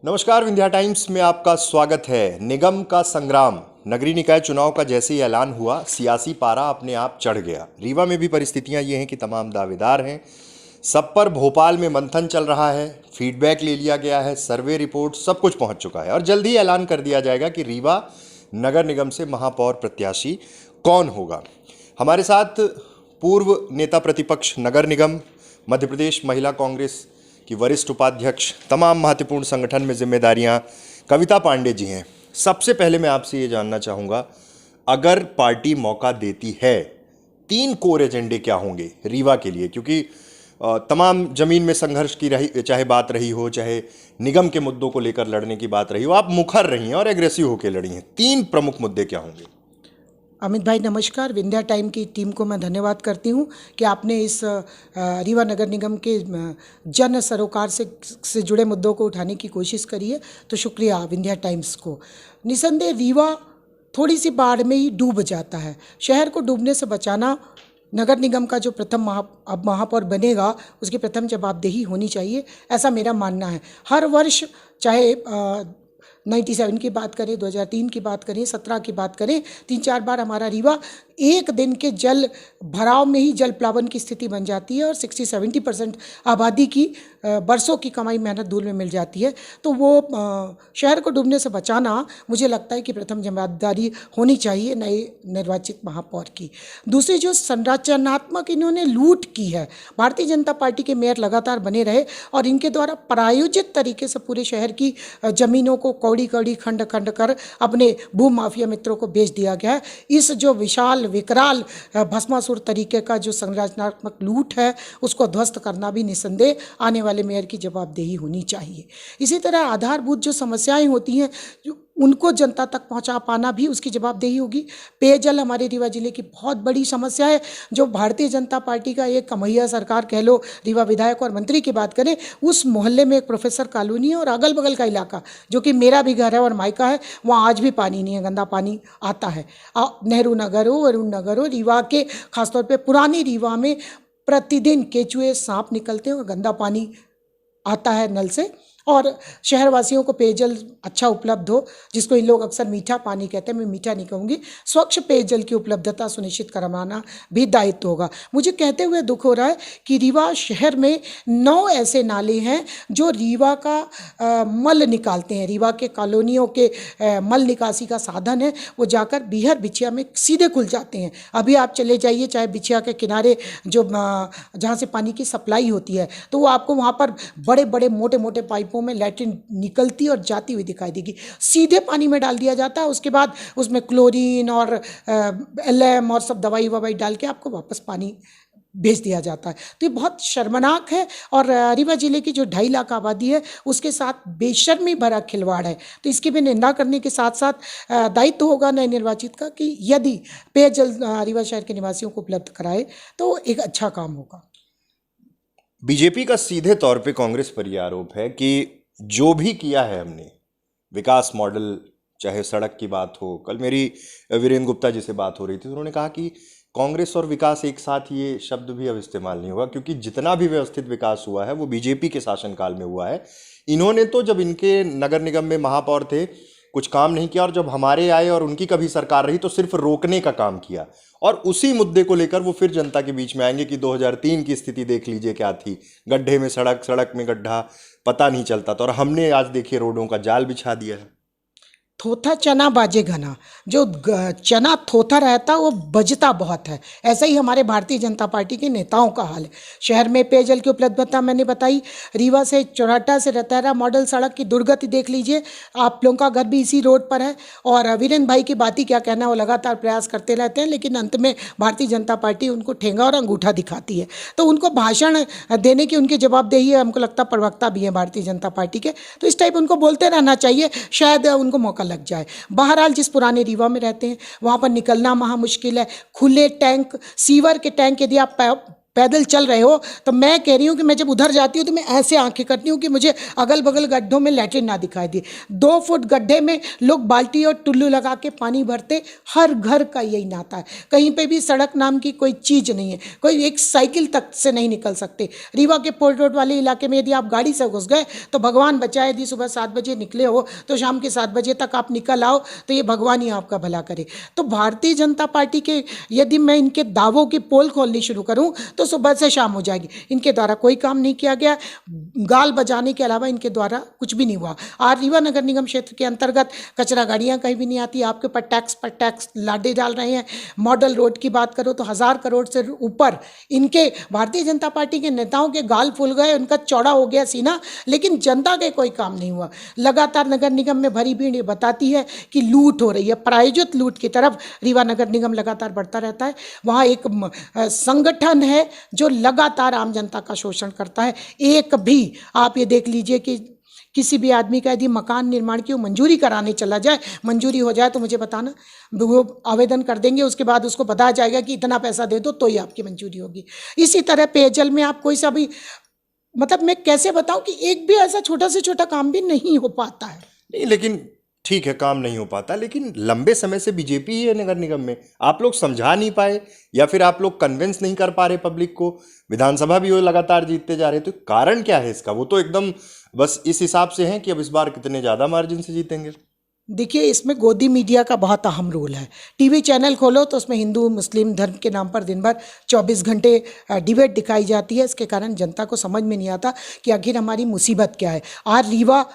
नमस्कार, विंध्या टाइम्स में आपका स्वागत है। निगम का संग्राम, नगरीय निकाय चुनाव का जैसे ही ऐलान हुआ, सियासी पारा अपने आप चढ़ गया। रीवा में भी परिस्थितियां ये हैं कि तमाम दावेदार हैं, सब पर भोपाल में मंथन चल रहा है, फीडबैक ले लिया गया है, सर्वे रिपोर्ट सब कुछ पहुंच चुका है और जल्द ही ऐलान कर दिया जाएगा कि रीवा नगर निगम से महापौर प्रत्याशी कौन होगा। हमारे साथ पूर्व नेता प्रतिपक्ष नगर निगम, मध्य प्रदेश महिला कांग्रेस की वरिष्ठ उपाध्यक्ष, तमाम महत्वपूर्ण संगठन में जिम्मेदारियां कविता पांडे जी हैं। सबसे पहले मैं आपसे ये जानना चाहूँगा, अगर पार्टी मौका देती है, 3 कोर एजेंडे क्या होंगे रीवा के लिए? क्योंकि तमाम जमीन में संघर्ष की रही, चाहे बात रही हो, चाहे निगम के मुद्दों को लेकर लड़ने की बात रही हो, आप मुखर रही हैं और एग्रेसिव होकर लड़ी हैं। 3 प्रमुख मुद्दे क्या होंगे? अमित भाई नमस्कार। विंध्या टाइम की टीम को मैं धन्यवाद करती हूँ कि आपने इस रीवा नगर निगम के जन सरोकार से जुड़े मुद्दों को उठाने की कोशिश करी है, तो शुक्रिया विंध्या टाइम्स को। निसंदेह रीवा थोड़ी सी बाढ़ में ही डूब जाता है। शहर को डूबने से बचाना नगर निगम का जो प्रथम अब महापौर बनेगा, उसकी प्रथम जवाबदेही होनी चाहिए, ऐसा मेरा मानना है। हर वर्ष चाहे 97 की बात करें, 2003 की बात करें, 17 की बात करें, 3-4 बार हमारा रीवा एक दिन के जल भराव में ही जल प्लावन की स्थिति बन जाती है और 60-70% आबादी की बरसों की कमाई मेहनत धूल में मिल जाती है। तो वो शहर को डूबने से बचाना मुझे लगता है कि प्रथम जिम्मेदारी होनी चाहिए नए निर्वाचित महापौर की। दूसरी जो संरचनात्मक इन्होंने लूट की है, भारतीय जनता पार्टी के मेयर लगातार बने रहे और इनके द्वारा प्रायोजित तरीके से पूरे शहर की ज़मीनों को कौड़ी कौड़ी खंड खंड कर अपने भू माफिया मित्रों को बेच दिया गया है। इस जो विशाल विकराल भस्मासुर तरीके का जो संरचनात्मक लूट है, उसको ध्वस्त करना भी निसंदेह आने वाले मेयर की जवाबदेही होनी चाहिए। इसी तरह आधारभूत जो समस्याएं होती हैं, उनको जनता तक पहुंचा पाना भी उसकी जवाबदेही होगी। पेयजल हमारे रीवा जिले की बहुत बड़ी समस्या है, जो भारतीय जनता पार्टी का एक कमैया सरकार कह लो, रीवा विधायक और मंत्री की बात करें, उस मोहल्ले में एक प्रोफेसर कॉलोनी है और अगल बगल का इलाका जो कि मेरा भी घर है और मायका है, वहाँ आज भी पानी नहीं है, गंदा पानी आता है। नेहरू नगर हो, वरुण नगर हो, रीवा के खासतौर पर पुरानी रीवा में प्रतिदिन केचुए सांप निकलते हैं और गंदा पानी आता है नल से, और शहरवासियों को पेयजल अच्छा उपलब्ध हो, जिसको इन लोग अक्सर मीठा पानी कहते हैं, मैं मीठा नहीं कहूँगी, स्वच्छ पेयजल की उपलब्धता सुनिश्चित करवाना भी दायित्व होगा। मुझे कहते हुए दुख हो रहा है कि रीवा शहर में 9 ऐसे नाले हैं जो रीवा का मल निकालते हैं, रीवा के कॉलोनियों के मल निकासी का साधन है, वो जाकर बीहर बिछिया में सीधे खुल जाते हैं। अभी आप चले जाइए, चाहे बिछिया के किनारे जो जहाँ से पानी की सप्लाई होती है, तो वो आपको वहाँ पर बड़े बड़े मोटे मोटे पाइपों में लैट्रिन निकलती और जाती हुई दिखाई देगी। सीधे पानी में डाल दिया जाता है, उसके बाद उसमें क्लोरीन और LM और सब दवाई ववाई डाल के आपको वापस पानी भेज दिया जाता है। तो ये बहुत शर्मनाक है और रीवा जिले की जो 2.5 लाख आबादी है, उसके साथ बेशर्मी भरा खिलवाड़ है। तो इसकी भी निंदा करने के साथ साथ दायित्व होगा नए निर्वाचित का कि यदि पेयजल रीवा शहर के निवासियों को उपलब्ध कराए तो एक अच्छा काम होगा। बीजेपी का सीधे तौर पे कांग्रेस पर यह आरोप है कि जो भी किया है हमने विकास मॉडल, चाहे सड़क की बात हो, कल मेरी वीरेंद्र गुप्ता जी से बात हो रही थी तो उन्होंने कहा कि कांग्रेस और विकास एक साथ, ये शब्द भी अब इस्तेमाल नहीं हुआ, क्योंकि जितना भी व्यवस्थित विकास हुआ है वो बीजेपी के शासनकाल में हुआ है। इन्होंने तो जब इनके नगर निगम में महापौर थे कुछ काम नहीं किया, और जब हमारे आए और उनकी कभी सरकार रही तो सिर्फ रोकने का काम किया। और उसी मुद्दे को लेकर वो फिर जनता के बीच में आएंगे कि 2003 की स्थिति देख लीजिए क्या थी, गड्ढे में सड़क, सड़क में गड्ढा, पता नहीं चलता था, और हमने आज देखिए रोडों का जाल बिछा दिया है। थोथा चना बाजे घना, जो चना थोथा रहता वो बजता बहुत है। ऐसा ही हमारे भारतीय जनता पार्टी के नेताओं का हाल है। शहर में पेयजल की उपलब्धता मैंने बताई, रीवा से चौराटा से रतहरा मॉडल सड़क की दुर्गति देख लीजिए, आप लोगों का घर भी इसी रोड पर है। और वीरेंद्र भाई की बात ही क्या कहना, वो लगातार प्रयास करते रहते हैं, लेकिन अंत में भारतीय जनता पार्टी उनको ठेंगा और अंगूठा दिखाती है। तो उनको भाषण देने की उनकी जवाबदेही है, हमको लगता प्रवक्ता भी है भारतीय जनता पार्टी के, तो इस टाइप उनको बोलते रहना चाहिए, शायद उनको मौका लग जाए। बहरहाल जिस पुराने रीवा में रहते हैं वहाँ पर निकलना महा मुश्किल है। खुले टैंक, सीवर के टैंक यदि आप पैदल चल रहे हो, तो मैं कह रही हूँ कि मैं जब उधर जाती हूँ तो मैं ऐसे आंखें करती हूँ कि मुझे अगल बगल गड्ढों में लैट्रिन ना दिखाई दे। 2 फुट गड्ढे में लोग बाल्टी और टुल्लू लगा के पानी भरते, हर घर का यही नाता है। कहीं पे भी सड़क नाम की कोई चीज़ नहीं है, कोई एक साइकिल तक से नहीं निकल सकते। रीवा के पोर्ट रोड वाले इलाके में यदि आप गाड़ी से घुस गए तो भगवान बचाए, यदि सुबह 7 बजे निकले हो तो शाम के 7 बजे तक आप निकल आओ तो ये भगवान ही आपका भला करे। तो भारतीय जनता पार्टी के यदि मैं इनके दावों की पोल खोलनी शुरू करूं तो सुबह से शाम हो जाएगी। इनके द्वारा कोई काम नहीं किया गया, गाल बजाने के अलावा इनके द्वारा कुछ भी नहीं हुआ। आज रीवा नगर निगम क्षेत्र के अंतर्गत कचरा गाड़ियां कहीं भी नहीं आती, आपके ऊपर टैक्स पर टैक्स लादे डाल रहे हैं। मॉडल रोड की बात करो तो 1000 करोड़ से ऊपर इनके भारतीय जनता पार्टी के नेताओं के गाल फूल गए, उनका चौड़ा हो गया सीना, लेकिन जनता के कोई काम नहीं हुआ। लगातार नगर निगम में भरी भीड़ ये बताती है कि लूट हो रही है, प्रायोजित लूट की तरफ रीवा नगर निगम लगातार बढ़ता रहता है। वहाँ एक संगठन है जो लगातार आम जनता का शोषण करता है। एक भी आप ये देख लीजिए कि किसी भी आदमी का यदि मकान निर्माण की मंजूरी कराने चला जाए, मंजूरी हो जाए तो मुझे बताना, वो आवेदन कर देंगे, उसके बाद उसको बताया जाएगा कि इतना पैसा दे दो तो ही आपकी मंजूरी होगी। इसी तरह पेयजल में आप कोई सा भी, मतलब मैं कैसे बताऊं कि एक भी ऐसा छोटा से छोटा काम भी नहीं हो पाता है। नहीं, लेकिन ठीक है, काम नहीं हो पाता, लेकिन लंबे समय से बीजेपी ही है नगर निगम में। आप लोग समझा नहीं पाए या फिर आप लोग कन्विंस नहीं कर पा रहे पब्लिक को? विधानसभा भी वो लगातार जीतते जा रहे, तो कारण क्या है इसका? वो तो एकदम बस इस हिसाब से हैं कि अब इस बार कितने ज़्यादा मार्जिन से जीतेंगे। देखिए, इसमें गोदी मीडिया का बहुत अहम रोल है। टीवी चैनल खोलो तो उसमें हिंदू मुस्लिम धर्म के नाम पर दिन भर 24 घंटे डिबेट दिखाई जाती है। इसके कारण जनता को समझ में नहीं आता कि आखिर हमारी मुसीबत क्या है। आज रीवा,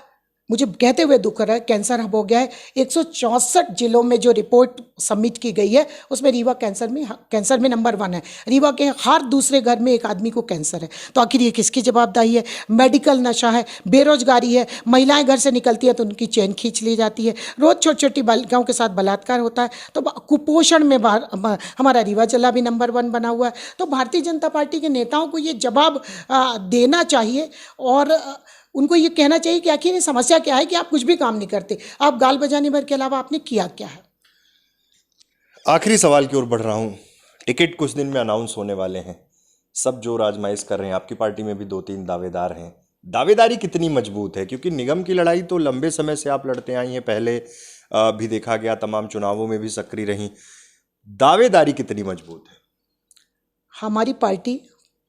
मुझे कहते हुए दुख रहा है, कैंसर हब हो गया है। 164 जिलों में जो रिपोर्ट सबमिट की गई है उसमें रीवा कैंसर में नंबर 1 है। रीवा के हर दूसरे घर में एक आदमी को कैंसर है। तो आखिर ये किसकी जवाबदारी है? मेडिकल नशा है, बेरोजगारी है, महिलाएं घर से निकलती है तो उनकी चैन खींच ली जाती है, रोज़ छोटी छोटी बालिकाओं के साथ बलात्कार होता है। तो कुपोषण में हमारा रीवा जिला भी नंबर 1 बना हुआ है। तो भारतीय जनता पार्टी के नेताओं को ये जवाब देना चाहिए और उनको ये कहना चाहिए कि आखिर ये समस्या क्या है कि आप कुछ भी काम नहीं करते, आप गाल बजाने भर के अलावा आपने किया क्या है। आखिरी सवाल की ओर बढ़ रहा हूँ। टिकट कुछ दिन में अनाउंस होने वाले हैं, सब जोर आजमाइश कर रहे हैं। आपकी पार्टी में भी 2-3 दावेदार हैं। दावेदारी कितनी मजबूत है? क्योंकि निगम की लड़ाई तो लंबे समय से आप लड़ते आई हैं, पहले भी देखा गया, तमाम चुनावों में भी सक्रिय रहीं। दावेदारी कितनी मजबूत है? हमारी पार्टी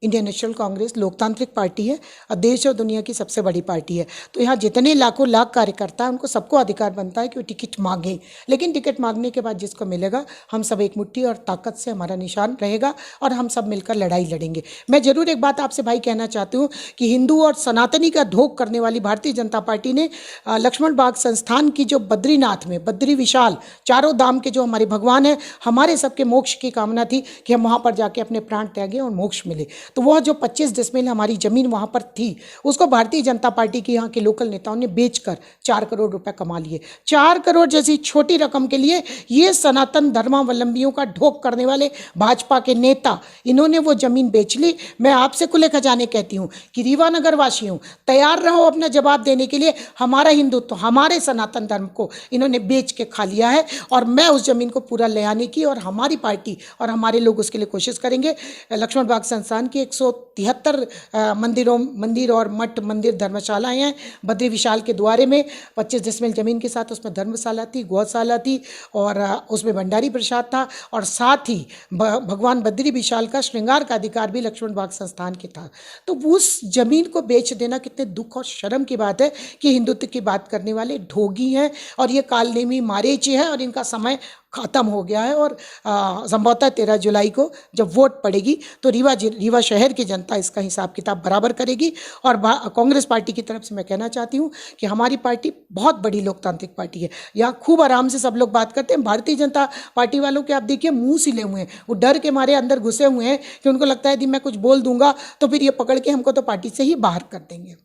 इंडियन नेशनल कांग्रेस लोकतांत्रिक पार्टी है और देश और दुनिया की सबसे बड़ी पार्टी है। तो यहाँ जितने लाखों लाख कार्यकर्ता हैं उनको सबको अधिकार बनता है कि वो टिकट मांगें, लेकिन टिकट मांगने के बाद जिसको मिलेगा, हम सब एक मुट्ठी और ताकत से हमारा निशान रहेगा और हम सब मिलकर लड़ाई लड़ेंगे। मैं जरूर एक बात आपसे भाई कहना चाहती हूँ कि हिंदू और सनातनी का ढोक करने वाली भारतीय जनता पार्टी ने लक्ष्मण बाग संस्थान की जो बद्रीनाथ में बद्री विशाल चारों धाम के जो हमारे भगवान हैं, हमारे सबके मोक्ष की कामना थी कि हम वहाँ पर जाके अपने प्राण त्यागें और मोक्ष मिले। तो वह जो 25 डिसमिल हमारी ज़मीन वहाँ पर थी, उसको भारतीय जनता पार्टी के यहाँ के लोकल नेताओं ने बेचकर 4 करोड़ रुपए कमा लिए। 4 करोड़ जैसी छोटी रकम के लिए ये सनातन धर्मावलंबियों का ढोक करने वाले भाजपा के नेता, इन्होंने वो ज़मीन बेच ली। मैं आपसे खुले खजाने कहती हूँ कि रीवा नगर वासियों, तैयार रहो अपना जवाब देने के लिए। हमारा हिंदुत्व, हमारे सनातन धर्म को इन्होंने बेच के खा लिया है और मैं उस ज़मीन को पूरा ले आने की और हमारी पार्टी और हमारे लोग उसके लिए कोशिश करेंगे। लक्ष्मण बाग संस्थान की 173 मंदिर और मठ मंदिर धर्मशालाएं हैं। बद्री विशाल के द्वारे में 25 डिसमिल ज़मीन के साथ उसमें धर्मशाला थी, गौशाला थी और उसमें भंडारी प्रसाद था और साथ ही भगवान बद्री विशाल का श्रृंगार का अधिकार भी लक्ष्मण बाग संस्थान के था। तो उस ज़मीन को बेच देना कितने दुख और शर्म की बात है कि हिंदुत्व की बात करने वाले ढोगी हैं और ये कालनेमी मारेची है और इनका समय ख़त्म हो गया है। और संभवतः 13 जुलाई को जब वोट पड़ेगी तो रीवा शहर की जनता इसका हिसाब किताब बराबर करेगी। और कांग्रेस पार्टी की तरफ से मैं कहना चाहती हूँ कि हमारी पार्टी बहुत बड़ी लोकतांत्रिक पार्टी है। यहाँ खूब आराम से सब लोग बात करते हैं। भारतीय जनता पार्टी वालों के आप देखिए मुँह सिले हुए हैं, वो डर के मारे अंदर घुसे हुए हैं कि उनको लगता है यदि मैं कुछ बोल दूंगा तो फिर ये पकड़ के हमको तो पार्टी से ही बाहर कर देंगे।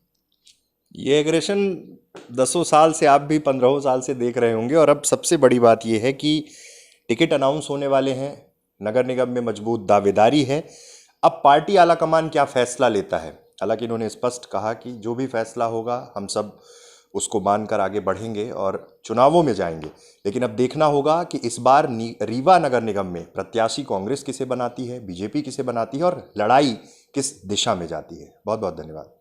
ये एग्रेशन 10 साल से, आप भी 15 साल से देख रहे होंगे। और अब सबसे बड़ी बात यह है कि टिकट अनाउंस होने वाले हैं, नगर निगम में मजबूत दावेदारी है। अब पार्टी आलाकमान क्या फैसला लेता है? हालांकि इन्होंने स्पष्ट कहा कि जो भी फैसला होगा हम सब उसको मानकर आगे बढ़ेंगे और चुनावों में जाएंगे। लेकिन अब देखना होगा कि इस बार रीवा नगर निगम में प्रत्याशी कांग्रेस किसे बनाती है, बीजेपी किसे बनाती है और लड़ाई किस दिशा में जाती है। बहुत बहुत धन्यवाद।